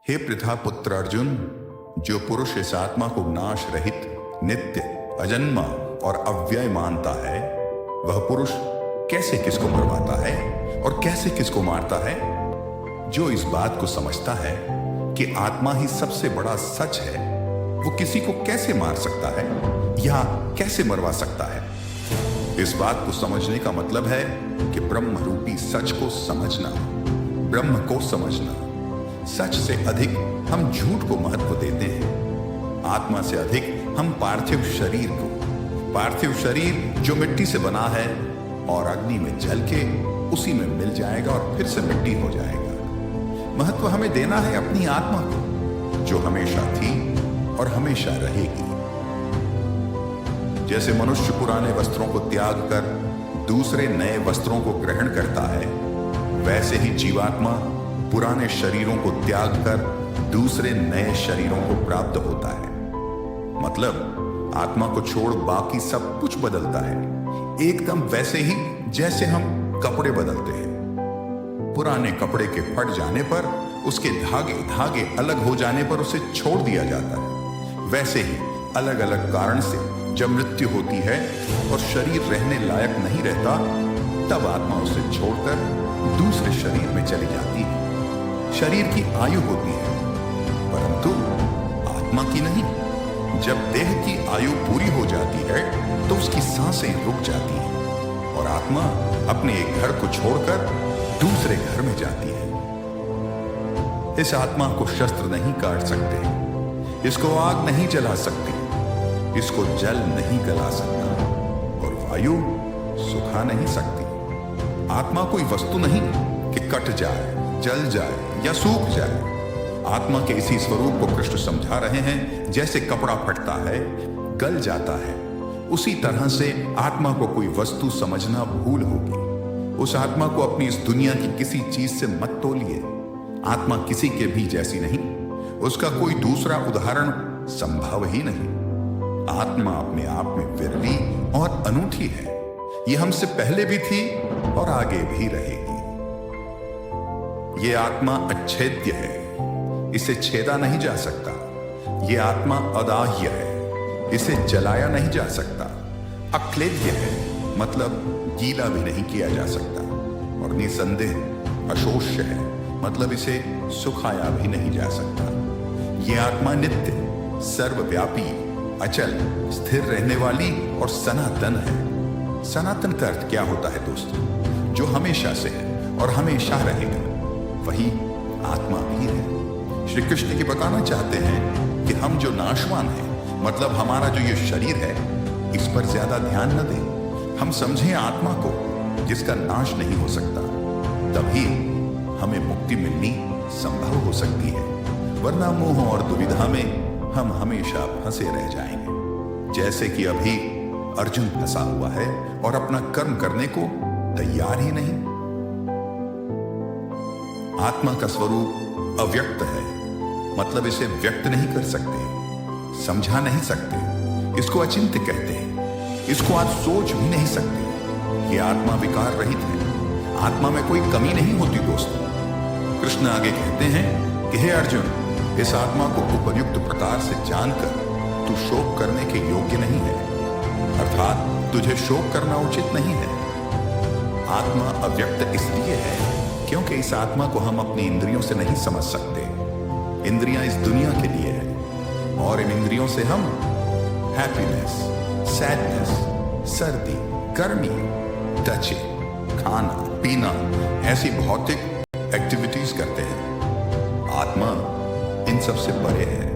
हे पृथा पुत्र अर्जुन, जो पुरुष इस आत्मा को नाश रहित, नित्य, अजन्मा और अव्यय मानता है, वह पुरुष कैसे किसको मरवाता है और कैसे किसको मारता है? जो इस बात को समझता है कि आत्मा ही सबसे बड़ा सच है, वो किसी को कैसे मार सकता है या कैसे मरवा सकता है? इस बात को समझने का मतलब है कि ब्रह्म रूपी सच को समझना, ब्रह्म को समझना। सच से अधिक हम झूठ को महत्व देते हैं, आत्मा से अधिक हम पार्थिव शरीर को। पार्थिव शरीर जो मिट्टी से बना है और अग्नि में जल के उसी में मिल जाएगा और फिर से मिट्टी हो जाएगा। महत्व हमें देना है अपनी आत्मा को, जो हमेशा थी और हमेशा रहेगी। जैसे मनुष्य पुराने वस्त्रों को त्याग कर दूसरे नए वस्त्रों को ग्रहण करता है, वैसे ही जीवात्मा पुराने शरीरों को त्याग कर दूसरे नए शरीरों को प्राप्त होता है। मतलब आत्मा को छोड़ बाकी सब कुछ बदलता है, एकदम वैसे ही जैसे हम कपड़े बदलते हैं। पुराने कपड़े के फट जाने पर, उसके धागे धागे अलग हो जाने पर उसे छोड़ दिया जाता है। वैसे ही अलग अलग कारण से जब मृत्यु होती है और शरीर रहने लायक नहीं रहता, तब आत्मा उसे छोड़कर दूसरे शरीर में चली जाती है। शरीर की आयु होती है, परंतु आत्मा की नहीं। जब देह की आयु पूरी हो जाती है तो उसकी सांसें रुक जाती हैं और आत्मा अपने एक घर को छोड़कर दूसरे घर में जाती है। इस आत्मा को शस्त्र नहीं काट सकते, इसको आग नहीं जला सकती, इसको जल नहीं गला सकता और वायु सुखा नहीं सकती। आत्मा कोई वस्तु नहीं कि कट जाए, जल जाए या सूख जाए। आत्मा के इसी स्वरूप को कृष्ण समझा रहे हैं। जैसे कपड़ा फटता है, गल जाता है, उसी तरह से आत्मा को कोई वस्तु समझना भूल होगी। उस आत्मा को अपनी इस दुनिया की किसी चीज से मत तोलिए। आत्मा किसी के भी जैसी नहीं, उसका कोई दूसरा उदाहरण संभव ही नहीं। आत्मा अपने आप में विरली और अनूठी है। यह हमसे पहले भी थी और आगे भी रहेगी। यह आत्मा अच्छेद्य है, इसे छेदा नहीं जा सकता। यह आत्मा अदाह्य है, इसे जलाया नहीं जा सकता। अक्लेद्य है, मतलब गीला भी नहीं किया जा सकता। और निसंदेह अशोष्य है, मतलब इसे सुखाया भी नहीं जा सकता। यह आत्मा नित्य, सर्वव्यापी, अचल, स्थिर रहने वाली और सनातन है। सनातन का अर्थ क्या होता है दोस्तों? जो हमेशा से है और हमेशा रहेगा, वही आत्मा भी है। श्री कृष्ण ये बताना चाहते हैं कि हम जो नाशवान हैं, मतलब हमारा जो ये शरीर है, इस पर ज्यादा ध्यान न दें। हम समझें आत्मा को, जिसका नाश नहीं हो सकता, तभी हमें मुक्ति मिलनी संभव हो सकती है। वरना मोह और दुविधा में हम हमेशा फंसे रह जाएंगे। जैसे कि अभी अर्जुन फंसा हुआ है और अपना कर्म करने को तैयार ही नहीं। आत्मा का स्वरूप अव्यक्त है, मतलब इसे व्यक्त नहीं कर सकते, समझा नहीं सकते। इसको अचिंत्य कहते हैं, इसको आज सोच भी नहीं सकते। ये आत्मा विकार रहित है, आत्मा में कोई कमी नहीं होती दोस्तों। कृष्ण आगे कहते हैं कि हे अर्जुन, इस आत्मा को उपयुक्त प्रकार से जानकर तू शोक करने के योग्य नहीं है, अर्थात तुझे शोक करना उचित नहीं है। आत्मा अव्यक्त इसलिए है क्योंकि इस आत्मा को हम अपनी इंद्रियों से नहीं समझ सकते। इंद्रियां इस दुनिया के लिए है और इन इंद्रियों से हम हैप्पीनेस, सैडनेस, सर्दी, गर्मी, टचिंग, खाना, पीना, ऐसी भौतिक एक्टिविटीज करते हैं। आत्मा इन सब से परे है।